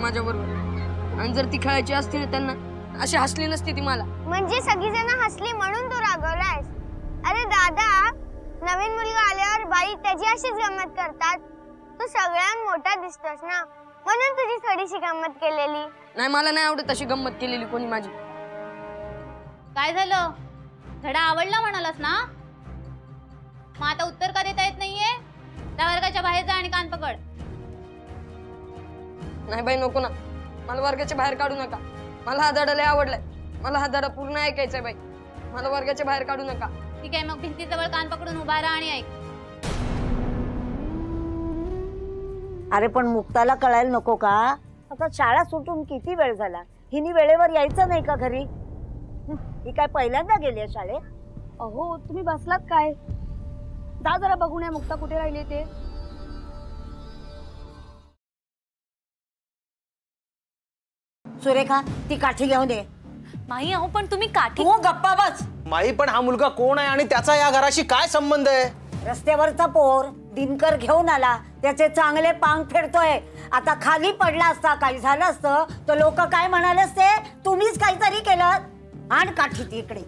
माझ्याबरोबर, आणि जर ती खेळायची असती ना त्यांना, अशी हसली नसती ती मला. म्हणजे सगळी जण हसली म्हणून तू रागवलायस? अरे दादा, नवीन मुलगा आल्यावर बाई त्याची अशीच गंमत करतात. तू सगळ्यात मोठा दिसतोस ना, म्हणून तुझी थोडीशी गंमत केलेली. नाही, मला नाही आवडत अशी गंमत केलेली कोणी माझी. काय झालं? धडा आवडला म्हणालास ना? मग आता उत्तर का देता येत नाहीये? त्या वर्गाच्या बाहेर जा आणि कान पकड. नाही बाई, नको ना, मला वर्गाच्या बाहेर काढू नका. मला हा धडा लय आवडलाय, मला हा धडा पूर्ण ऐकायचाय बाई. मला वर्गाच्या बाहेर काढू नका. ठीक आहे, मग भिंतीजवळ कान पकडून उभा राहा आणि ऐक. अरे पण मुक्ताला कळायला नको का? आता शाळा सुटून किती वेळ झाला, हिने वेळेवर यायचं नाही का घरी? ही काय पहिल्यांदा गेली आहे शाळेत? अहो, तुम्ही बसलात काय? जा जरा बघून या मुक्ता कुठे राहिली ते. सुरेखा, ती काठी घेऊन ये. माही, अहो पण तुम्ही काठी. तू गप्पा बस. माई, पण हा मुलगा कोण आहे आणि त्याचा या घराशी काय संबंध आहे? रस्त्यावरचा पोर दिनकर घेऊन आला, त्याचे चांगले पांग फेडतोय. आता खाली पडला असता, काही झालं असतं तर लोक काय म्हणाले असते? तुम्हीच काहीतरी केलं. आण काठी ती इकडे.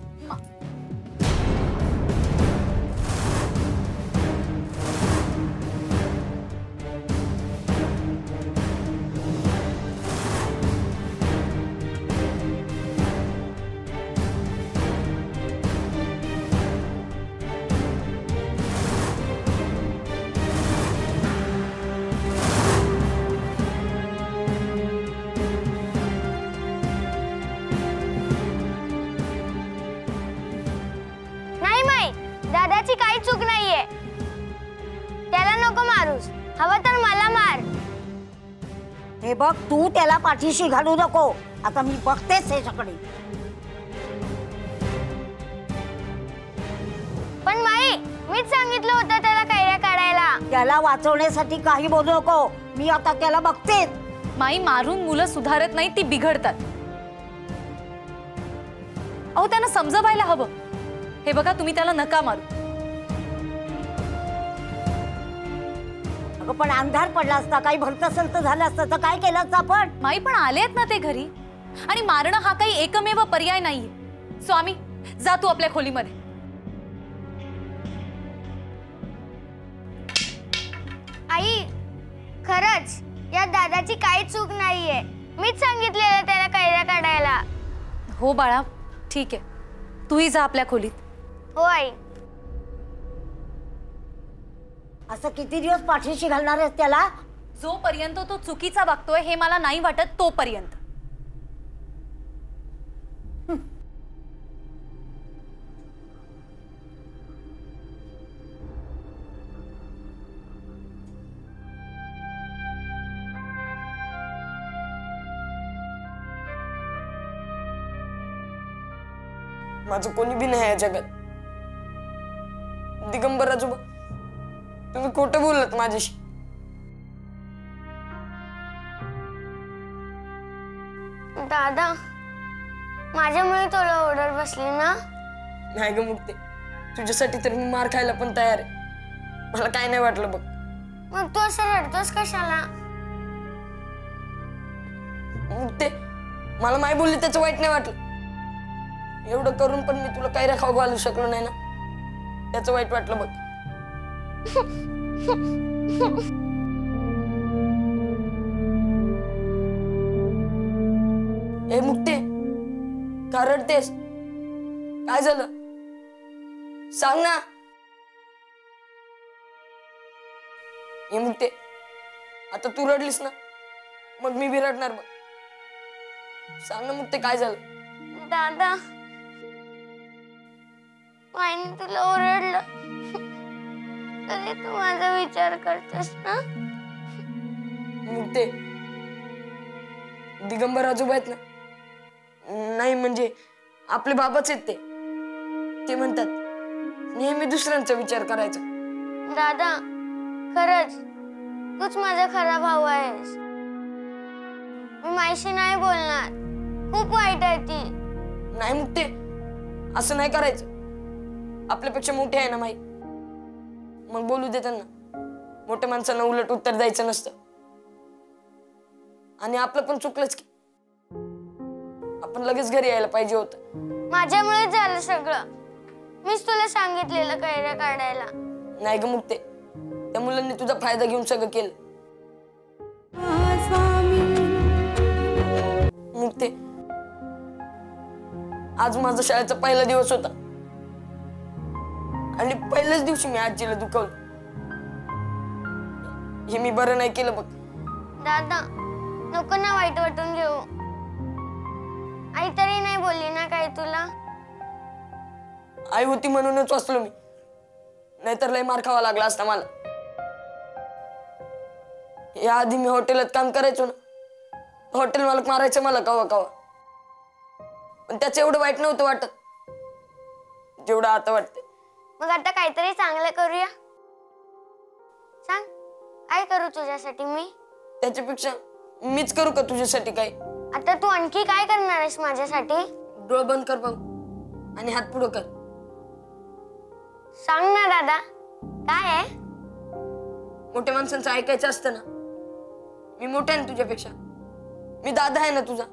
दादाची काही चूक नाहीये. त्याला नको मारूस, हवं तर मला मार. हे बघ, तू त्याला पाठीशी घालू नको. आता मी बघतेच ह्याच्याकडे. पण माई, मीच सांगितलं होतं त्याला कैऱ्या काढायला. त्याला वाचवण्यासाठी काही बोलू नको. मी आता त्याला बघतेच. माई, मारून मुलं सुधारत नाही, ती बिघडतात. अहो, त्यांना समजावायला हवं. हे बघा, तुम्ही त्याला नका मारू. अगं पण अंधार पडला असता, काही भलतसलत झालं असतं तर काय केलं असतं आपण? माई, पण आलेत ना ते घरी, आणि मारणं हा काही एकमेव पर्याय नाहीये. स्वामी, जा तू आपल्या खोलीमध्ये. आई, खरंच या दादाची काही चूक नाहीये. मीच सांगितलेलं त्याला कैऱ्या काढायला. हो बाळा, ठीक आहे, तूही जा आपल्या खोलीत. हो आई. असं किती दिवस पाठीशी घालणार आहेस त्याला? जोपर्यंत तो चुकीचा वागतोय हे मला नाही वाटत तोपर्यंत. माझं कोणी बी नाही या जगात. दिगंबर आजोबा, तुम्ही खोटं बोललात माझ्याशी. दादा, माझ्यामुळे तुला ओरडत बसली ना? नाही ग मुक्ते, तुझ्यासाठी तर मी मार खायला पण तयार आहे. मला काय नाही वाटलं बघ. मग तू असं रडतोस कशाला? मुक्ते, मला माय बोलली त्याचं वाईट नाही वाटलं. एवढं करून पण मी तुला कैऱ्या खाऊ घालू शकलो नाही ना, त्याचं वाईट वाटलं बघ. ए मुक्ते, का रडतेस? काय झालं सांग ना. ए मुक्ते, आता तू रडलीस ना, मग मी बी रडणार बघ. सांग ना मुक्ते, काय झालं? दादा, माईने तुला ओरडलं तरी तू माझा विचार करतेस ना? मुक्ते, दिगंबर आजोबा आहेत ना, नाही म्हणजे आपले बाबाच आहेत ते म्हणतात नेहमी दुसऱ्यांचा विचार करायचा. दादा, खरंच तूच माझा खरा भाऊ आहेस. मी माईशी नाही बोलणार, खूप वाईट आहे ती. नाही मुक्ते, असं नाही करायचं. आपल्यापेक्षा मोठे आहे ना माई, मग बोलू दे त्यांना. मोठ्या माणसांना उलट उत्तर द्यायचं नसतं. आणि आपलं पण चुकलंच की आपण लगेच घरी यायला पाहिजे होतं. माझ्यामुळे झालं सगळं. मीच तुला सांगितलेलं कैऱ्या काढायला. नाही ग मुक्ते, त्या मुलांनी तुझा फायदा घेऊन सगळं केलं. मुक्ते, आज माझा शाळेचा पहिला दिवस होता आणि पहिल्याच दिवशी मी आजीला दुखवलं. हे मी बरं नाही केलं बघ. दादा नको ना वाईट वाटून घेऊ. आई तरी नाही बोलली ना काय तुला? आई होती म्हणूनच वाचलो मी, नाहीतर लय मार खावा लागला असता मला. या आधी मी हॉटेलात काम करायचो ना, हॉटेल मालक मारायचं मला कवा कवा, पण त्याचं एवढं वाईट नव्हतं वाटत जेवढं आता वाटतं. मग आता काहीतरी चांगलं करूया. सांग काय करू तुझ्यासाठी मी? त्याच्यापेक्षा मीच करू का तुझ्यासाठी काय? आता तू आणखी काय करणार आहेस माझ्यासाठी? डोळे बंद कर बघ आणि हात पुढं कर. सांग ना दादा काय आहे? मोठ्या माणसांचं ऐकायचं असतं ना. मी मोठा आहे ना तुझ्यापेक्षा, मी दादा आहे ना तुझा.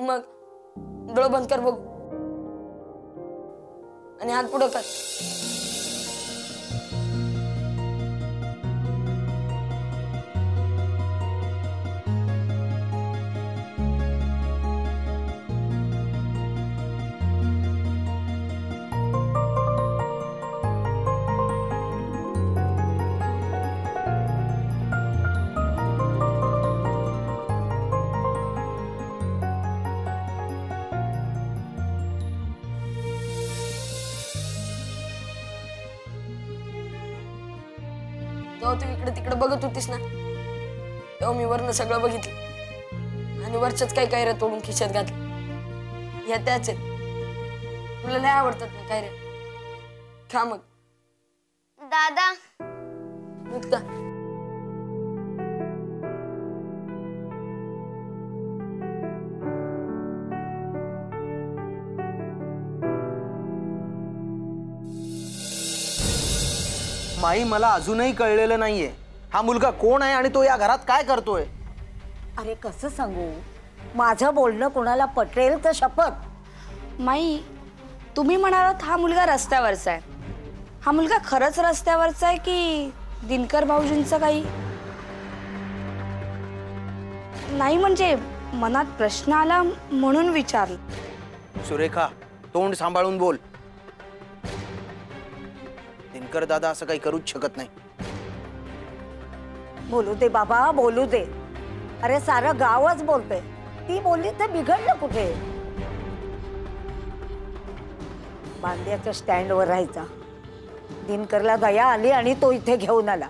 मग डोळे बंद कर बघ आणि हात पुढं कर. तेव्हा तू इकडे तिकडे बघत होतीस ना, तेव्हा मी वरनं सगळं बघितलं आणि वरच्याच काही कैऱ्या तोडून खिशात घातल्या. या त्याच आहेत, तुला लय आवडतात ना कैऱ्या. खा मग. दादा मुक्ता, माई मला अजूनही कळलेलं नाहीये हा मुलगा कोण आहे आणि तो या घरात काय करतोय. अरे कसं सांगू, माझं बोलणं कोणाला पटेल तर शपथ. माई तुम्ही म्हणालात हा मुलगा रस्त्यावरचा आहे. हा मुलगा खरंच रस्त्यावरचा आहे की दिनकर भाऊजींचं काही? नाही म्हणजे मनात प्रश्न आला म्हणून विचारलं. सुरेखा तोंड सांभाळून बोल. दिनकर दादा असं काही करूच शकत नाही. बोलू दे बाबा, बोलू दे. अरे सारं गावच बोलते, ती बोलली तर बिघडलं कुठे? बांद्याच्या स्टँडवर राहायचा, दिनकरला दया आली आणि तो इथे घेऊन आला.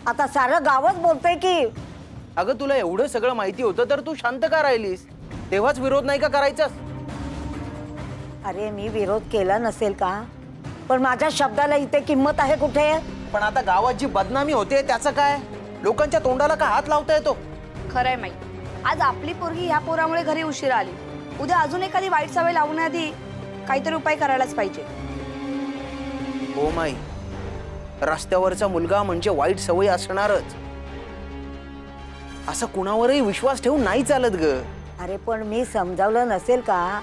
आता सारं गावच बोलतंय की. अगं तुला एवढं सगळं माहिती होतं तर तू शांत का राहिलीस? तेव्हाच विरोध नाही का करायचास? अरे मी विरोध केला नसेल का, पण माझ्या शब्दाला इथे किंमत आहे कुठे? पण आता गावात जी बदनामी होते त्याचं काय? लोकांच्या तोंडाला का हात लावता येतो? खरंय माई, आज आपली पोरगी ह्या पोरामुळे घरी उशिरा आली. उद्या अजून एखादी वाईट सवय लावण्याआधी काहीतरी उपाय करायलाच पाहिजे. हो माई, रस्त्यावरचा मुलगा म्हणजे वाईट सवय असणारच, असं कुणावरही विश्वास ठेवून नाही चालत ग. अरे पण मी समजावलं नसेल का?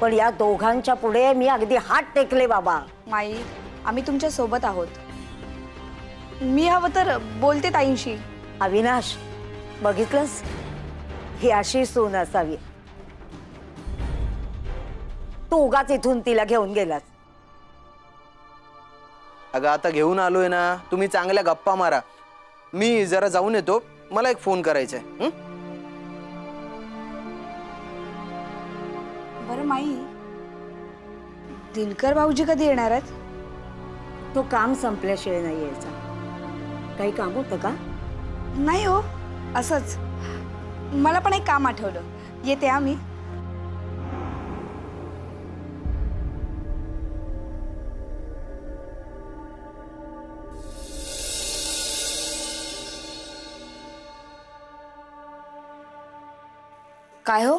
पण या दोघांच्या पुढे मी अगदी हात टेकले बाबा. माई आम्ही तुमच्या सोबत आहोत. मी हवं तर बोलते ताईंशी. अविनाश बघितलंस, ही अशी सून असावी. तू उगाच इथून तिला घेऊन गेलास. अगं आता घेऊन आलोय ना, तुम्ही चांगल्या गप्पा मारा. मी जरा जाऊन येतो, मला एक फोन करायचा आहे. बरं माई, दिनकर भाऊजी कधी येणार आहेत? तो काम संपल्याशिवाय नाही यायचा. काही काम होतं का? नाही हो, असंच. मला पण एक काम आठवलं. येते आम्ही. काय हो,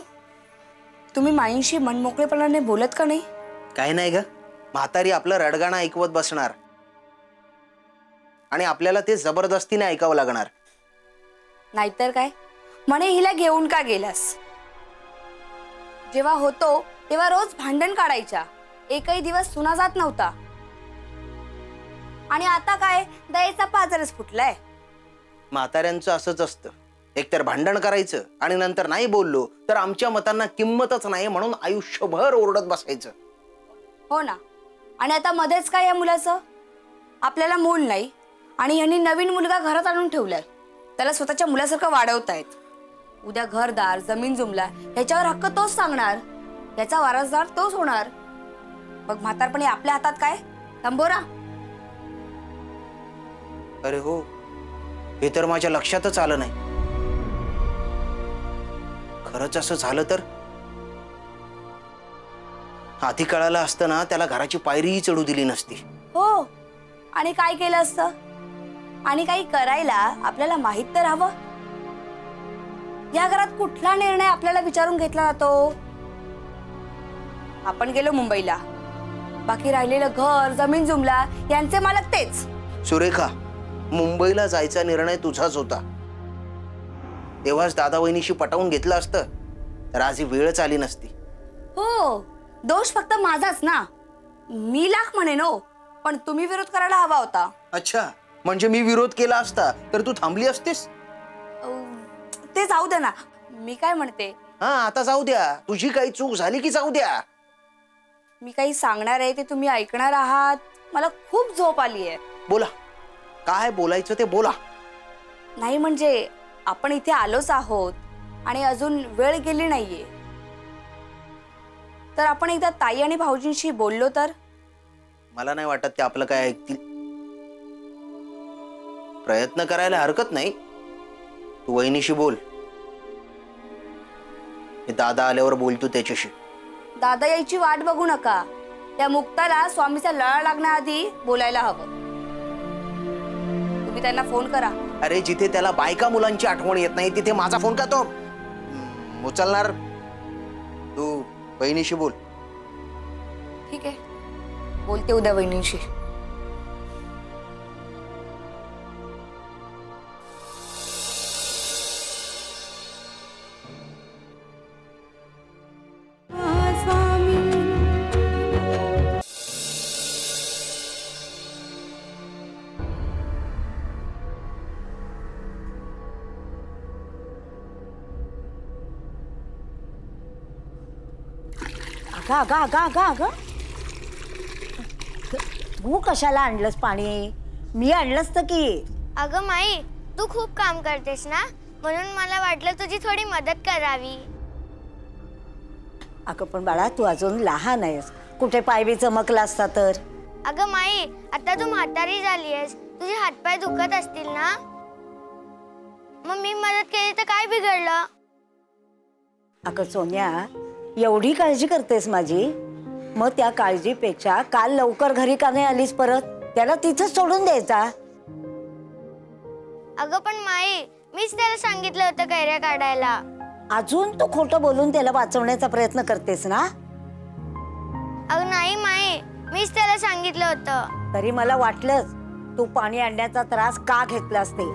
तुम्ही माईंशी मनमोकळेपणाने बोलत का नाही? काय नाही ग, म्हातारी आपलं रडगाणं ऐकवत बसणार आणि आपल्याला ते जबरदस्तीने ऐकावं लागणार. नाहीतर काय, म्हणे हिला घेऊन का गेलास? जेव्हा होतो तेव्हा रोज भांडण काढायच्या, एकही दिवस सुना जात नव्हता. आणि आता काय, दयेचा पाजरच फुटलाय. म्हाताऱ्यांचं असंच असतं, एकतर भांडण करायचं आणि नंतर नाही बोललो तर आमच्या मतांना किंमतच नाही म्हणून आयुष्यभर ओरडत बसायचं. हो ना. आणि आता मध्येच काय या मुलाचं? आपल्याला मूल नाही आणि यांनी नवीन मुलगा घरात आणून ठेवलाय. त्याला स्वतःच्या मुलासारखं वाढवतायत. उद्या घरदार जमीन जुमला ह्याच्यावर हक्क तोच सांगणार, याचा वारसदार तोच होणार. मग म्हातारपणी आपल्या हातात काय? तंबोरा. अरे हो, हे तर माझ्या लक्षातच आलं नाही. खरंच असं झालं तर? आधी कळालं असतं ना, त्याला घराची पायरीही चढू दिली नसती. हो, आणि काय केलं असतं? आणि काही करायला आपल्याला माहित तर हवं. या घरात कुठला निर्णय आपल्याला विचारून घेतला जातो? आपण गेलो मुंबईला, बाकी राहिलेलं घर जमीन जुमला यांचे मालक तेच. सुरेखा, मुंबईला जायचा निर्णय तुझाच होता. तेव्हाच दादा वहिनीशी पटवून घेतलं असतं तर आज ही वेळच आली नसती. हो, दोष फक्त माझाच ना. मी लाख म्हणेन हो, पण तुम्ही विरोध करायला हवा होता. अच्छा, म्हणजे मी विरोध केला असता तर तू थांबली असतीस? ते जाऊ दे ना. मी काय म्हणते, हा, आता जाऊ द्या. तुझी काही चूक झाली की जाऊ द्या. मी काही सांगणार आहे ते तुम्ही ऐकणार आहात. मला खूप झोप आली आहे. बोला, काय बोलायचं ते बोला. नाही म्हणजे आपण इथे आलोच आहोत आणि अजून वेळ गेली नाहीये, तर आपण एकदा ताई आणि भाऊजींशी बोललो तर? मला नाही वाटत ते आपलं काय ऐकतील. प्रयत्न करायला हरकत नाही. तू वहिनीशी बोल. मी दादा आल्यावर बोलतो त्याच्याशी. दादा यायची वाट बघू नका. त्या मुक्ताला स्वामीचा लळा लागण्याआधी बोलायला हवं. तुम्ही त्यांना फोन करा. अरे, जिथे त्याला बायका मुलांची आठवण येत नाही तिथे माझा फोन का तो उचलणार? तू वहिनीशी बोल. ठीक आहे, बोलते उद्या वहिनींशी. अगं अगं अगं अगं अगं, तू कशाला आणलंस पाणी? मी आणलंच तर की. अगं माई, तू खूप काम करतेस ना, म्हणून मला वाटलं तुझी थोडी मदत करावी. अगं पण बाळा, तू अजून लहान आहेस, कुठे पाय बी चमकला असता तर. अगं माई, आता तू म्हातारी झाली आहेस, तुझे हातपाय दुखत असतील ना, मग मी मदत केली तर काय बिघडलं? अगं सोन्या, एवढी काळजी करतेस माझी, मग त्या काळजीपेक्षा काल लवकर घरी का नाही आलीस परत? त्याला तिथंच सोडून द्यायचा. अगं पण माई, मीच त्याला सांगितलं होतं कैऱ्या काढायला. अजून तू खोटं बोलून त्याला वाचवण्याचा प्रयत्न करतेस ना? अगं नाही माई, मीच त्याला सांगितलं होतं. तरी मला वाटलंच तू पाणी आणण्याचा त्रास का घेतलास ते.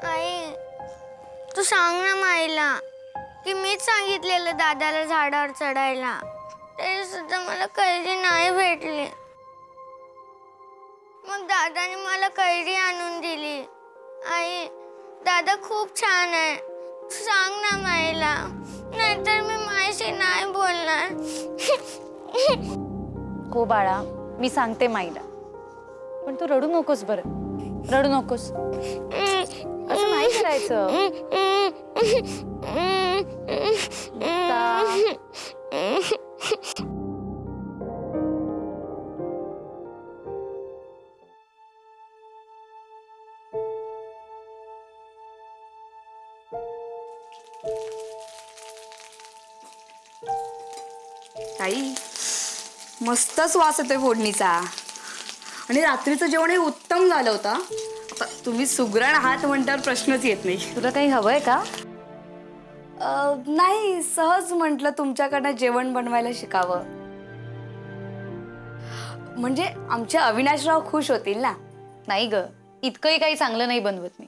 आई, तू सांग ना माईला की मीच सांगितलेलं दादाला झाडावर चढायला, तरी सुद्धा मला कैरी नाही भेटली. मग दादाने मला कैरी आणून दिली. आई, दादा खूप छान आहे. तू सांग ना माईला, नाहीतर मी माईशी नाही बोलणार. हो बाळा, मी सांगते माईला, पण तू रडू नकोस. बरं, रडू नकोस. असं नाही करायचं. ताई, मस्तच वास येतोय फोडणीचा. आणि रात्रीचं जेवणही उत्तम झालं होतं. आता तुम्ही सुगरण आहात म्हणल्यावर प्रश्नच येत नाही. तुला काही हवंय का? नाही, सहज म्हटलं तुमच्याकडनं जेवण बनवायला शिकावं. म्हणजे आमचे अविनाशराव खुश होतील ना. नाही ग, इतकंही काही चांगलं नाही बनवत मी.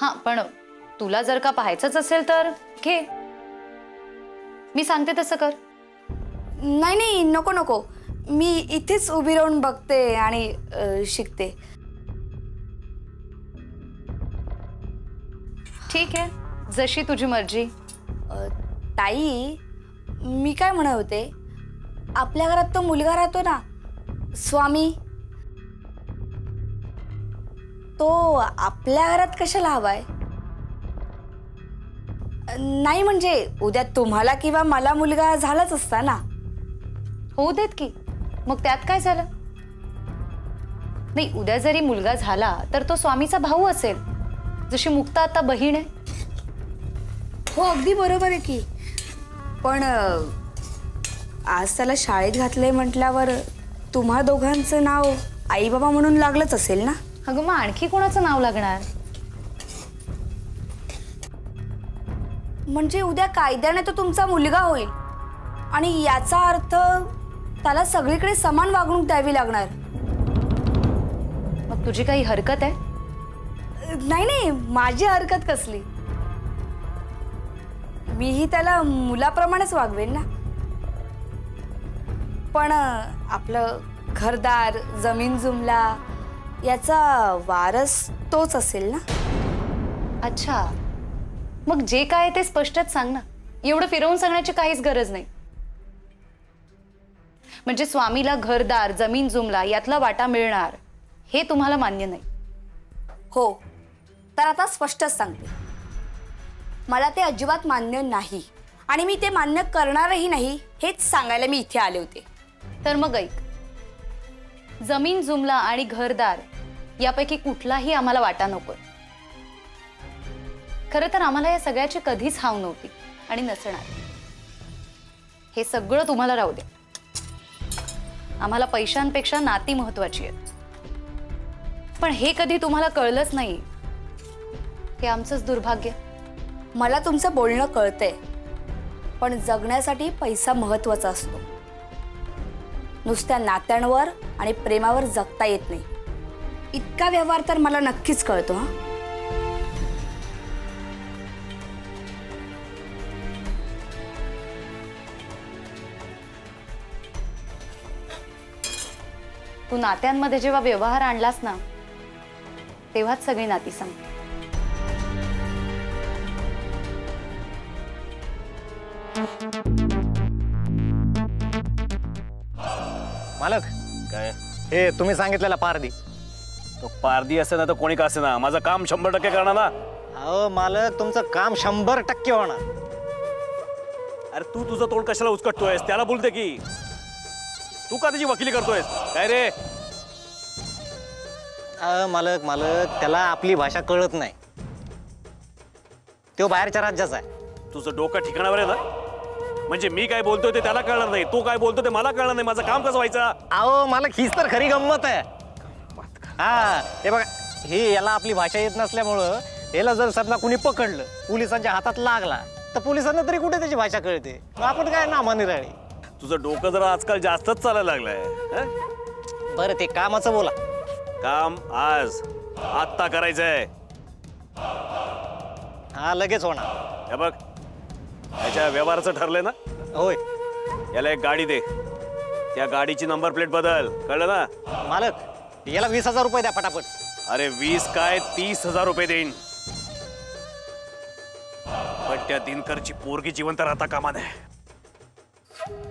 हा, पण तुला जर का पाहायचंच असेल तर घे, मी सांगते तसं कर. नाही नाही, नको नको, मी इथेच उभी राहून बघते आणि शिकते. ठीक आहे, जशी तुझी मर्जी. ताई, मी काय म्हणत होते, आपल्या घरात तो मुलगा राहतो ना, स्वामी, तो आपल्या घरात कशाला हवाय? नाही म्हणजे उद्या तुम्हाला किंवा मला मुलगा झालाच असता ना. होऊ देत की, मग त्यात काय झालं? नाही, उद्या जरी मुलगा झाला तर तो स्वामीचा भाऊ असेल, जशी मुक्ता आता बहीण आहे. हो, अगदी बरोबर आहे की. पण आज त्याला शाळेत घातलंय म्हटल्यावर तुम्हा दोघांचं नाव आई बाबा म्हणून लागलंच असेल ना. अगं, मग आणखी कोणाचं नाव लागणार? म्हणजे उद्या कायद्याने तो तुमचा मुलगा होईल आणि याचा अर्थ त्याला सगळीकडे समान वागणूक द्यावी लागणार. मग तुझी काही हरकत आहे? नाही नाही, माझी हरकत कसली, मीही त्याला मुलाप्रमाणेच वागवेन ना. पण आपलं घरदार, जमीन जुमला याचा वारस तोच असेल ना. अच्छा, मग जे काय ते स्पष्टच सांग ना. एवढं फिरवून सांगण्याची काहीच गरज नाही. म्हणजे स्वामीला घरदार, जमीन जुमला यातला वाटा मिळणार हे तुम्हाला मान्य नाही? हो, तर आता स्पष्टच सांगते, मला ते अजिबात मान्य नाही आणि मी ते मान्य करणारही नाही, हेच सांगायला मी इथे आले होते. तर मग ऐक, जमीन जुमला आणि घरदार यापैकी कुठलाही आम्हाला वाटा नको. खरं तर आम्हाला या सगळ्याची कधीच हाव नव्हती आणि नसणार. हे सगळं तुम्हाला राहू दे. आम्हाला पैशांपेक्षा नाती महत्वाची आहेत. पण हे कधी तुम्हाला कळलंच नाही, हे आमचंच दुर्भाग्य. मला तुमचं बोलणं कळतंय, पण जगण्यासाठी पैसा महत्वाचा असतो. नुसत्या नात्यांवर आणि प्रेमावर जगता येत नाही, इतका व्यवहार तर मला नक्कीच कळतो. हा, तू नात्यांमध्ये जेव्हा व्यवहार आणलास ना, तेव्हाच सगळी नाती संपली. मालक, काय हे तुम्ही सांगितलेला पारदी. तो पारदी असे ना तर कोणी का असे ना, माझं काम 100% करणार ना. अहो मालक, तुमचं काम 100% होणार. अरे तू तुझं तोंड कशाला उचकटतोयस? त्याला बोलते की तू का त्याची वकिली करतोयस? काय रे? मालक मालक, त्याला आपली भाषा कळत नाही, तो बाहेरच्या राज्याचा आहे. तुझं डोकं ठिकाणावर आहे ना? म्हणजे मी काय बोलतोय ते त्याला कळणार नाही, तू काय बोलतोय ते मला कळणार नाही. माझं काम कसं व्हायचं? अहो मालक, हीच तर खरी गंमत आहे. हा, हे बघा, हे याला आपली भाषा येत नसल्यामुळं याला जर समजा कुणी पकडलं, पोलिसांच्या हातात लागला, तर पोलिसांना तरी कुठे त्याची भाषा कळते? आपण काय नामानिराळी. तुझं डोकं जरा आजकाल जास्तच चालायला लागलंय. बरं, ते कामाचं बोला. काम आज आत्ता करायचंय. हा, लगेच होणार. हे बघ, याच्या व्यवहाराचं ठरलंय ना? होय. याला एक गाडी दे, त्या गाडीची नंबर प्लेट बदल, कळलं ना? मालक, याला 20,000 रुपये द्या पटापट. अरे 20 काय 30,000 रुपये देईन, पण त्या दिनकरची पोरगी जिवंत राहता कामा नये.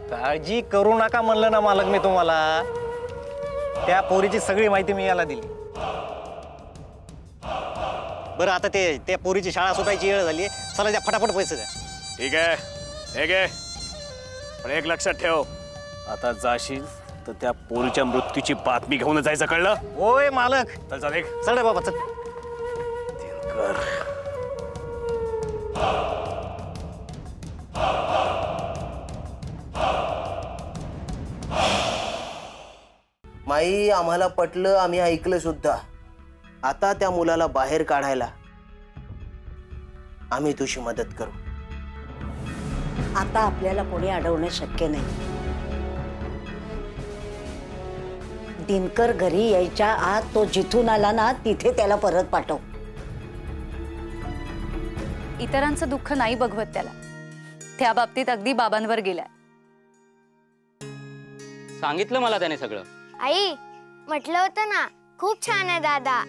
काळजी करू नका म्हणलं ना मालक मी तुम्हाला. त्या पोरीची सगळी माहिती मी याला दिली. बरं, आता त्या पोरीची शाळा सुटायची वेळ झाली, चला द्या फटाफट पैसे द्या. ठीक आहे, ठीक आहे, पण एक लक्षात ठेव, आता जाशील तर त्या पोरीच्या मृत्यूची बातमी घेऊन जायचं, कळलं? होय मालक. चल चल, एक चल रे बाबा, चल. दिनकर माई, आम्हाला पटलं, आम्ही ऐकलं सुद्धा. आता त्या मुलाला बाहेर काढायला आम्ही तुझी मदत करू. आता आपल्याला कोणी अडवणं शक्य नाही. दिनकर घरी यायच्या आत तो जिथून आला ना तिथे त्याला परत पाठव. इतरांचं दुःख नाही बघवत त्याला. त्या बाबतीत अगदी बाबांवर गेलाय. सांगितलं मला त्याने सगळं. आई म्हटलं होतं ना खूप छान आहे दादा.